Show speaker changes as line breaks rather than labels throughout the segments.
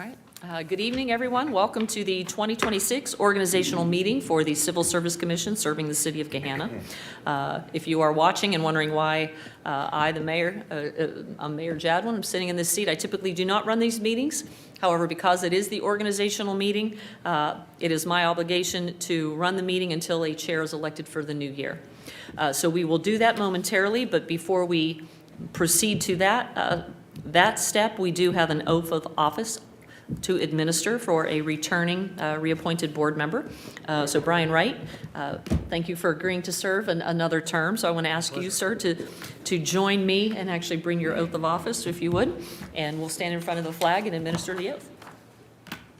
right. Good evening, everyone. Welcome to the 2026 organizational meeting for the Civil Service Commission serving the city of Gahanna. If you are watching and wondering why I, the mayor, I'm Mayor Jadwin, I'm sitting in this seat, I typically do not run these meetings. However, because it is the organizational meeting, it is my obligation to run the meeting until a chair is elected for the new year. So we will do that momentarily, but before we proceed to that step, we do have an oath of office to administer for a returning reappointed board member. So Brian Wright, thank you for agreeing to serve another term. So I want to ask you, sir, to join me and actually bring your oath of office, if you would, and we'll stand in front of the flag and administer the oath.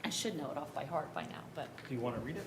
I should know it off by heart by now, but
Do you want to read it?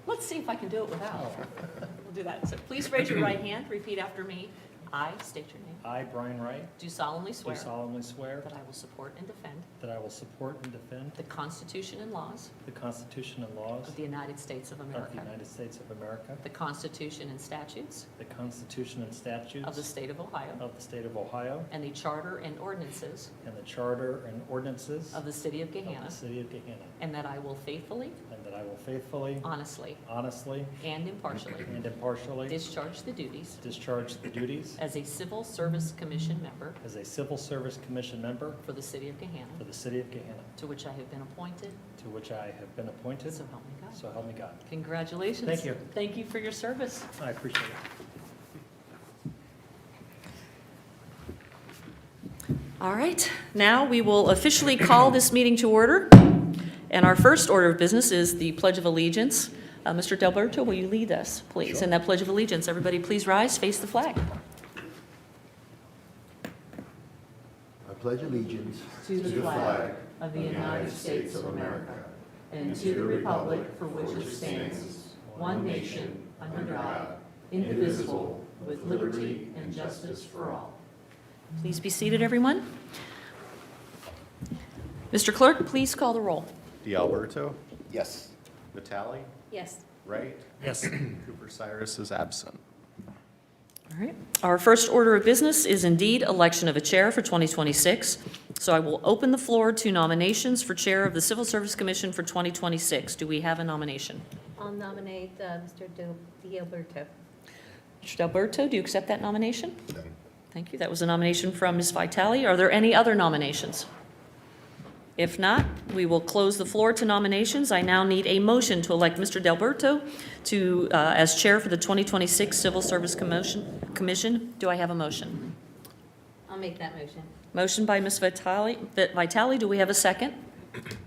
let's see if I can do it without. We'll do that. So please raise your right hand, repeat after me. I state your name.
I, Brian Wright,
Do solemnly
do
swear
solemnly swear
that I will support and defend
that I will support and defend
the Constitution and laws
the Constitution and laws
of the United States of
of
America,
the United States of America,
the Constitution and statutes
the Constitution and statutes
of the state of Ohio,
of the state of Ohio,
and the charter and ordinances
and the charter and ordinances
of the city of
of the
Gahanna,
city of Gahanna,
and that I will faithfully,
and that I will faithfully,
honestly,
honestly,
and impartially
and impartially
discharge the duties
discharge the duties
as a Civil Service Commission member
as a Civil Service Commission member
for the city of Gahanna,
for the city of Gahanna,
to which I have been appointed,
to which I have been appointed,
so help me God.
so help me God.
Congratulations.
Thank you.
Thank you for your service.
I appreciate it.
All right, now we will officially call this meeting to order. And our first order of business is the Pledge of Allegiance. Mr. Delberto, will you lead us, please?
Sure.
In that Pledge of Allegiance, everybody please rise, face the flag.
I pledge allegiance
To the flag of the United States of America and to the republic for which it stands, one nation, under God, indivisible, with liberty and justice for all. Please be seated, everyone. Mr. Clerk, please call the roll.
D'Alberto,
Yes.
Vitale,
Yes.
Wright,
Yes.
Cooper Cyrus is absent.
All right. Our first order of business is indeed election of a chair for 2026. So I will open the floor to nominations for chair of the Civil Service Commission for 2026. Do we have a nomination?
I'll nominate Mr. D'Alberto.
Mr. Delberto, do you accept that nomination? Thank you. That was a nomination from Ms. Vitale. Are there any other nominations? If not, we will close the floor to nominations. I now need a motion to elect Mr. Delberto to, as chair for the 2026 Civil Service Commission. Do I have a motion?
I'll make that motion.
Motion by Ms. Vitale. Do we have a second?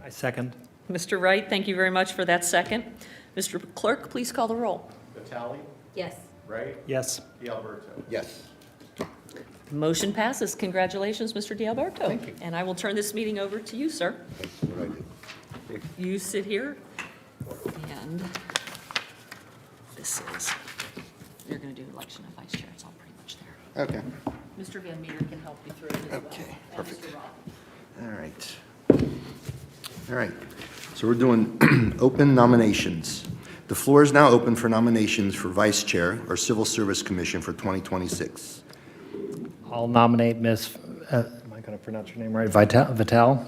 I second.
Mr. Wright, thank you very much for that second. Mr. Clerk, please call the roll.
Vitale,
Yes.
Wright,
Yes.
D'Alberto.
Yes.
Motion passes. Congratulations, Mr. D'Alberto.
Thank you.
And I will turn this meeting over to you, sir.
That's what I do.
You sit here, and this is, you're going to do election of vice chair. It's all pretty much there.
Okay.
Mr. Van Meter can help you through it as well.
Okay,
and
perfect.
Mr. Roth.
All right. All right. So we're doing open nominations. The floor is now open for nominations for vice chair or Civil Service Commission for 2026.
I'll nominate Ms., am I going to pronounce your name right? Vitale?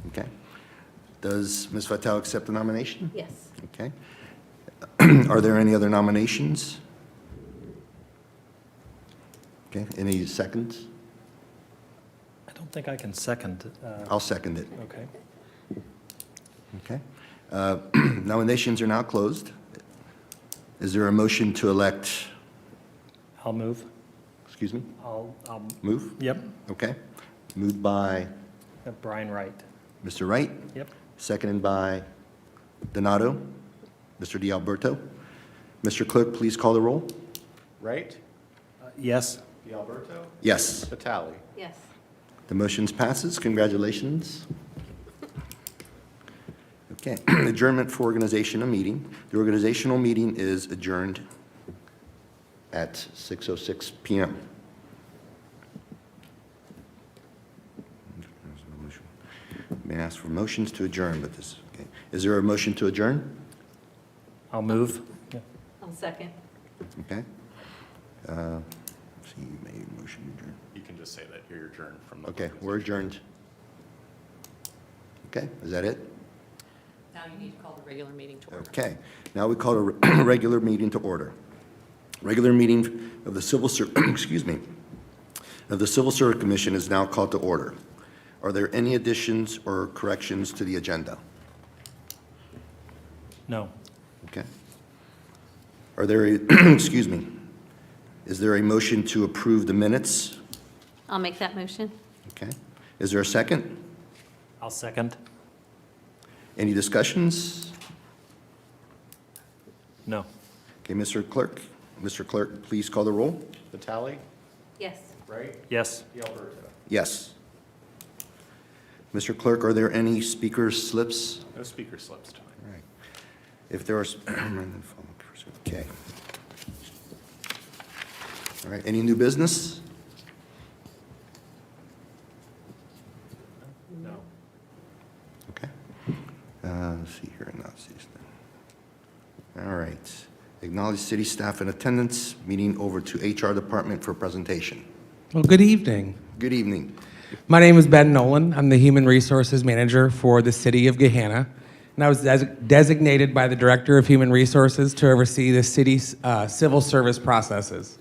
Okay. Does Ms. Vitale accept the nomination?
Yes.
Okay. Are there any other nominations? Okay. Any seconds?
I don't think I can second.
I'll second it.
Okay.
Okay. Nominations are now closed. Is there a motion to elect,
I'll move.
excuse me,
I'll
move?
Yep.
Okay. Moved by
Brian Wright.
Mr. Wright,
Yep.
seconded by Donato. Mr. D'Alberto. Mr. Clerk, please call the roll.
Wright,
Yes.
D'Alberto,
Yes.
Vitale.
Yes.
The motion passes. Congratulations. Okay, adjournment for organizational meeting. The organizational meeting is adjourned at 6:06 PM. May I ask for motions to adjourn, but this, okay. Is there a motion to adjourn?
I'll move.
I'll second.
Okay. See, you made a motion to adjourn.
You can just say that you're adjourned from the.
Okay, we're adjourned. Okay, is that it?
Now you need to call the regular meeting to order.
Okay, now we call a regular meeting to order. Regular meeting of the excuse me, of the Civil Service Commission is now called to order. Are there any additions or corrections to the agenda?
No.
Okay. Are there, excuse me, is there a motion to approve the minutes?
I'll make that motion.
Okay. Is there a second?
I'll second.
Any discussions?
No.
Okay, Mr. Clerk, please call the roll.
Vitale,
Yes.
Wright,
Yes.
Gilberto.
Yes. Mr. Clerk, are there any speaker slips?
No speaker slips tonight.
All right. If there are, okay. All right, any new business?
No.
Okay. Let's see here, announcements. All right. Acknowledge city staff in attendance, meeting over to HR department for presentation.
Well, good evening.
Good evening.
My name is Ben Nolan. I'm the Human Resources Manager for the City of Gahanna, and I was designated by the Director of Human Resources to oversee the city's civil service processes.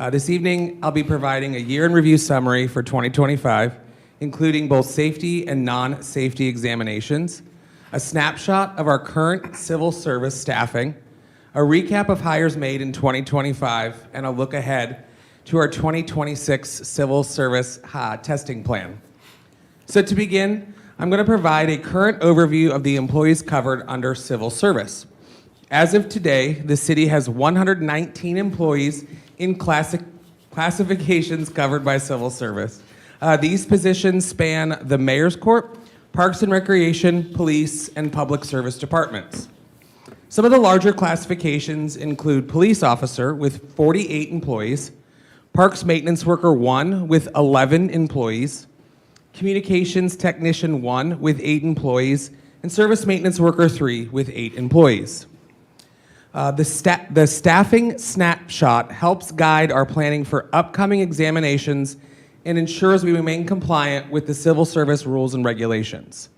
This evening, I'll be providing a year in review summary for 2025, including both safety and non-safety examinations, a snapshot of our current civil service staffing, a recap of hires made in 2025, and a look ahead to our 2026 civil service testing plan. So to begin, I'm going to provide a current overview of the employees covered under civil service. As of today, the city has 119 employees in classifications covered by civil service. These positions span the Mayor's Court, Parks and Recreation, Police, and Public Service departments. Some of the larger classifications include Police Officer with 48 employees, Parks Maintenance Worker 1 with 11 employees, Communications Technician 1 with 8 employees, and Service Maintenance Worker 3 with 8 employees. The staffing snapshot helps guide our planning for upcoming examinations and ensures we remain compliant with the civil service rules and regulations.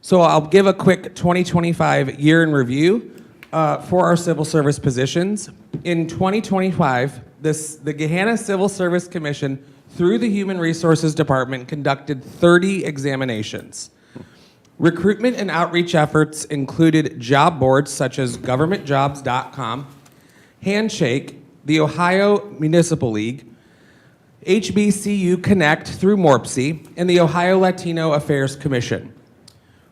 So I'll give a quick 2025 year in review for our civil service positions. In 2025, the Gahanna Civil Service Commission, through the Human Resources Department, conducted 30 examinations. Recruitment and outreach efforts included job boards such as governmentjobs.com, Handshake, the Ohio Municipal League, HBCU Connect through MORPSI, and the Ohio Latino Affairs Commission.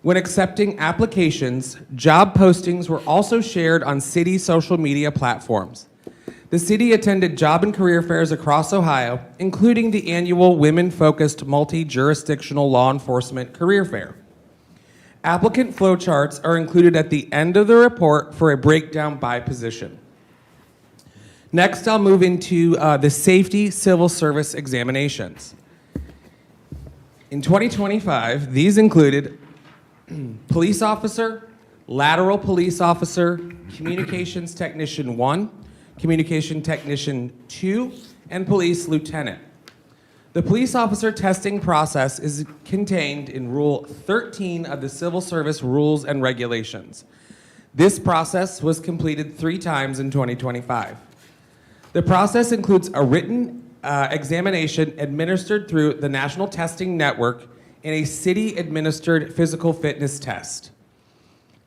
When accepting applications, job postings were also shared on city social media platforms. The city attended job and career fairs across Ohio, including the annual women-focused multi-jurisdictional law enforcement career fair. Applicant flowcharts are included at the end of the report for a breakdown by position. Next, I'll move into the safety civil service examinations. In 2025, these included Police Officer, Lateral Police Officer, Communications Technician 1, Communication Technician 2, and Police Lieutenant. The police officer testing process is contained in Rule 13 of the Civil Service Rules and Regulations. This process was completed 3 times in 2025. The process includes a written examination administered through the National Testing Network and a city-administered physical fitness test.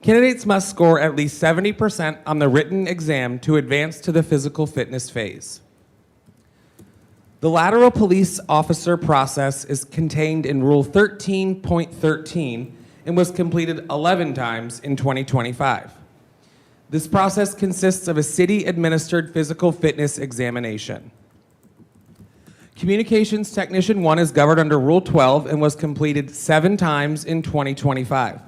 Candidates must score at least 70% on the written exam to advance to the physical fitness phase. The lateral police officer process is contained in Rule 13.13 and was completed 11 times in 2025. This process consists of a city-administered physical fitness examination. Communications Technician 1 is governed under Rule 12 and was completed 7 times in 2025.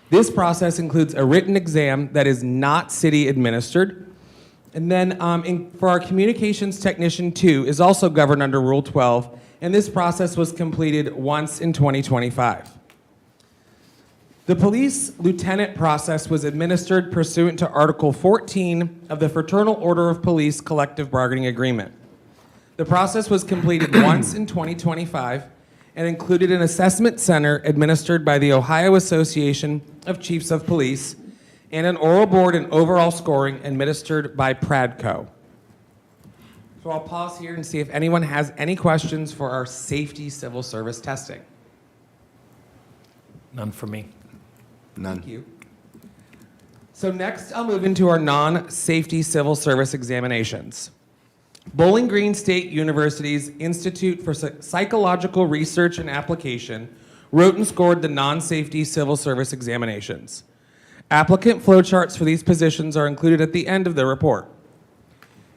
This process includes a written exam that is not city-administered. And then for our Communications Technician 2 is also governed under Rule 12, and this process was completed once in 2025. The Police Lieutenant process was administered pursuant to Article 14 of the Fraternal Order of Police Collective Bargaining Agreement. The process was completed once in 2025, and included an assessment center administered by the Ohio Association of Chiefs of Police and an oral board and overall scoring administered by Pradco. So I'll pause here and see if anyone has any questions for our safety civil service testing.
None for me.
None.
Thank you. So next, I'll move into our non-safety civil service examinations. Bowling Green State University's Institute for Psychological Research and Application wrote and scored the non-safety civil service examinations. Applicant flowcharts for these positions are included at the end of the report.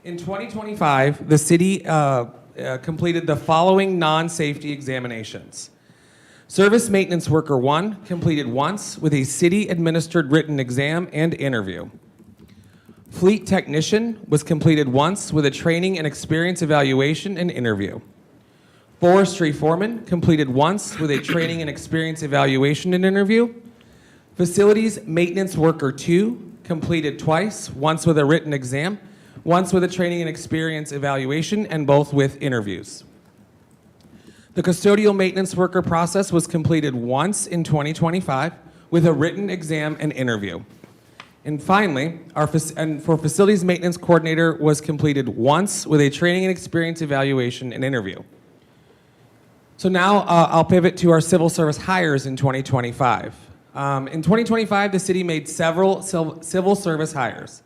In 2025, the city completed the following non-safety examinations. Service Maintenance Worker 1 completed once with a city-administered written exam and interview. Fleet Technician was completed once with a training and experience evaluation and interview. Forestry Foreman completed once with a training and experience evaluation and interview. Facilities Maintenance Worker 2 completed twice, once with a written exam, once with a training and experience evaluation, and both with interviews. The Custodial Maintenance Worker process was completed once in 2025 with a written exam and interview. And finally, for Facilities Maintenance Coordinator was completed once with a training and experience evaluation and interview. So now I'll pivot to our civil service hires in 2025. In 2025, the city made several civil service hires.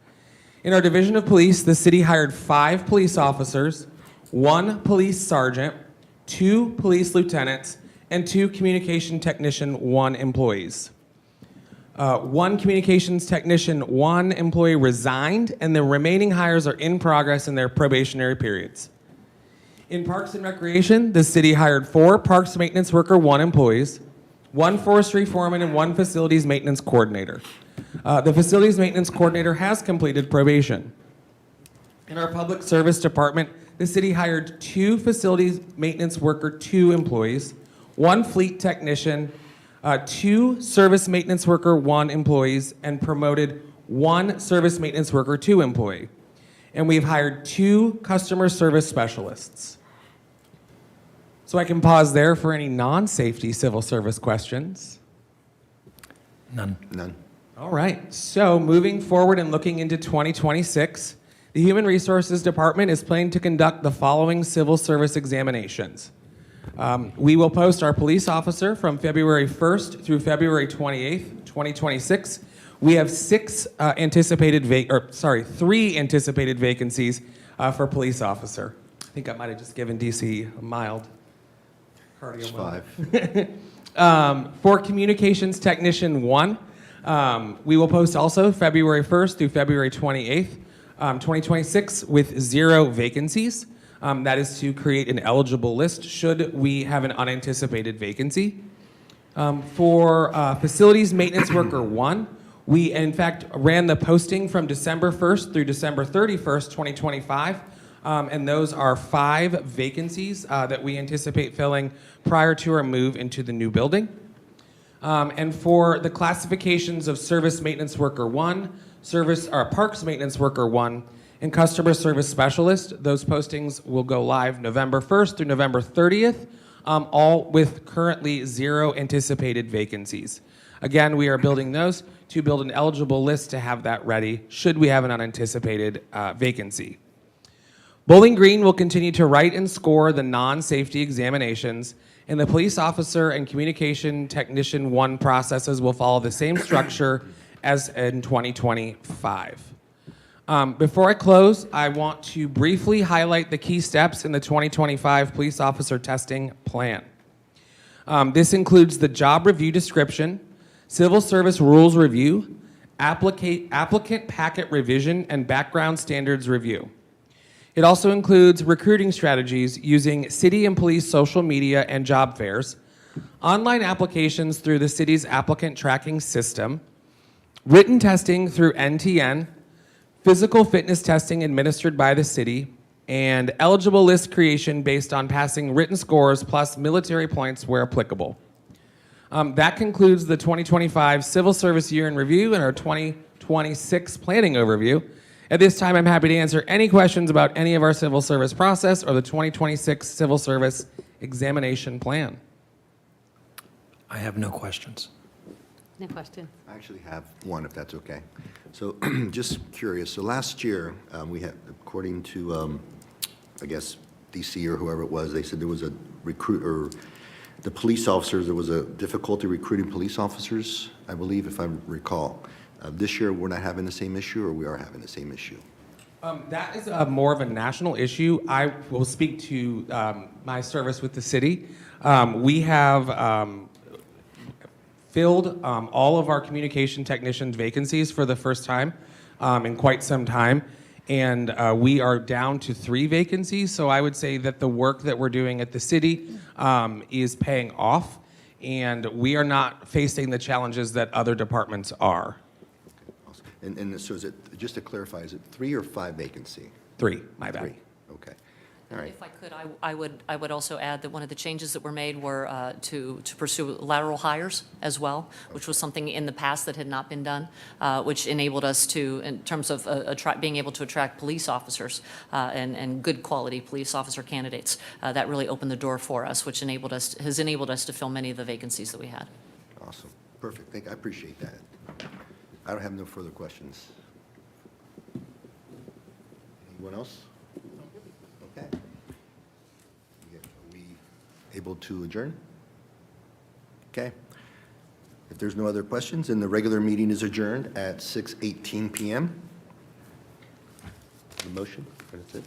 In our Division of Police, the city hired 5 police officers, 1 police sergeant, 2 police lieutenants, and 2 communication technician 1 employees. 1 communications technician 1 employee resigned, and the remaining hires are in progress in their probationary periods. In Parks and Recreation, the city hired 4 Parks Maintenance Worker 1 employees, 1 Forestry Foreman, and 1 Facilities Maintenance Coordinator. The Facilities Maintenance Coordinator has completed probation. In our Public Service Department, the city hired 2 Facilities Maintenance Worker 2 employees, 1 Fleet Technician, 2 Service Maintenance Worker 1 employees, and promoted 1 Service Maintenance Worker 2 employee. And we've hired 2 Customer Service Specialists. So I can pause there for any non-safety civil service questions.
None.
None.
All right, so moving forward and looking into 2026, the Human Resources Department is planning to conduct the following civil service examinations. We will post our police officer from February 1st through February 28th, 2026. We have 3 anticipated vacancies for police officer. I think I might have just given DC a mild cardio
It's
moment.
5.
For communications technician 1, we will post also February 1st through February 28th, 2026 with 0 vacancies. That is to create an eligible list should we have an unanticipated vacancy. For Facilities Maintenance Worker 1, we in fact ran the posting from December 1st through December 31st, 2025. And those are 5 vacancies that we anticipate filling prior to our move into the new building. And for the classifications of Service Maintenance Worker 1, Parks Maintenance Worker 1, and Customer Service Specialist, those postings will go live November 1st through November 30th, all with currently 0 anticipated vacancies. Again, we are building those to build an eligible list to have that ready should we have an unanticipated vacancy. Bowling Green will continue to write and score the non-safety examinations, and the police officer and communication technician 1 processes will follow the same structure as in 2025. Before I close, I want to briefly highlight the key steps in the 2025 police officer testing plan. This includes the job review description, civil service rules review, applicant packet revision, and background standards review. It also includes recruiting strategies using city and police social media and job fairs, online applications through the city's applicant tracking system, written testing through NTN, physical fitness testing administered by the city, and eligible list creation based on passing written scores plus military points where applicable. That concludes the 2025 Civil Service Year in Review and our 2026 Planning Overview. At this time, I'm happy to answer any questions about any of our civil service process or the 2026 Civil Service Examination Plan.
I have no questions.
No question.
I actually have one, if that's okay. So just curious, so last year, we had, according to, I guess, DC or whoever it was, they said there was a recruit, or the police officers, there was a difficulty recruiting police officers, I believe, if I recall. This year, we're not having the same issue, or we are having the same issue?
That is more of a national issue. I will speak to my service with the city. We have filled all of our communication technician vacancies for the first time in quite some time. And we are down to 3 vacancies. So I would say that the work that we're doing at the city is paying off. And we are not facing the challenges that other departments are.
Awesome. And so is it, just to clarify, is it 3 or 5 vacancy?
3, my bad.
3, okay. All right.
If I could, I would also add that one of the changes that were made were to pursue lateral hires as well, which was something in the past that had not been done, which enabled us to, in terms of being able to attract police officers and good quality police officer candidates. That really opened the door for us, which has enabled us to fill many of the vacancies that we had.
Awesome. Perfect. I appreciate that. I don't have no further questions. Anyone else? Okay. Are we able to adjourn? Okay. If there's no other questions, then the regular meeting is adjourned at 6:18 PM. The motion, that's it.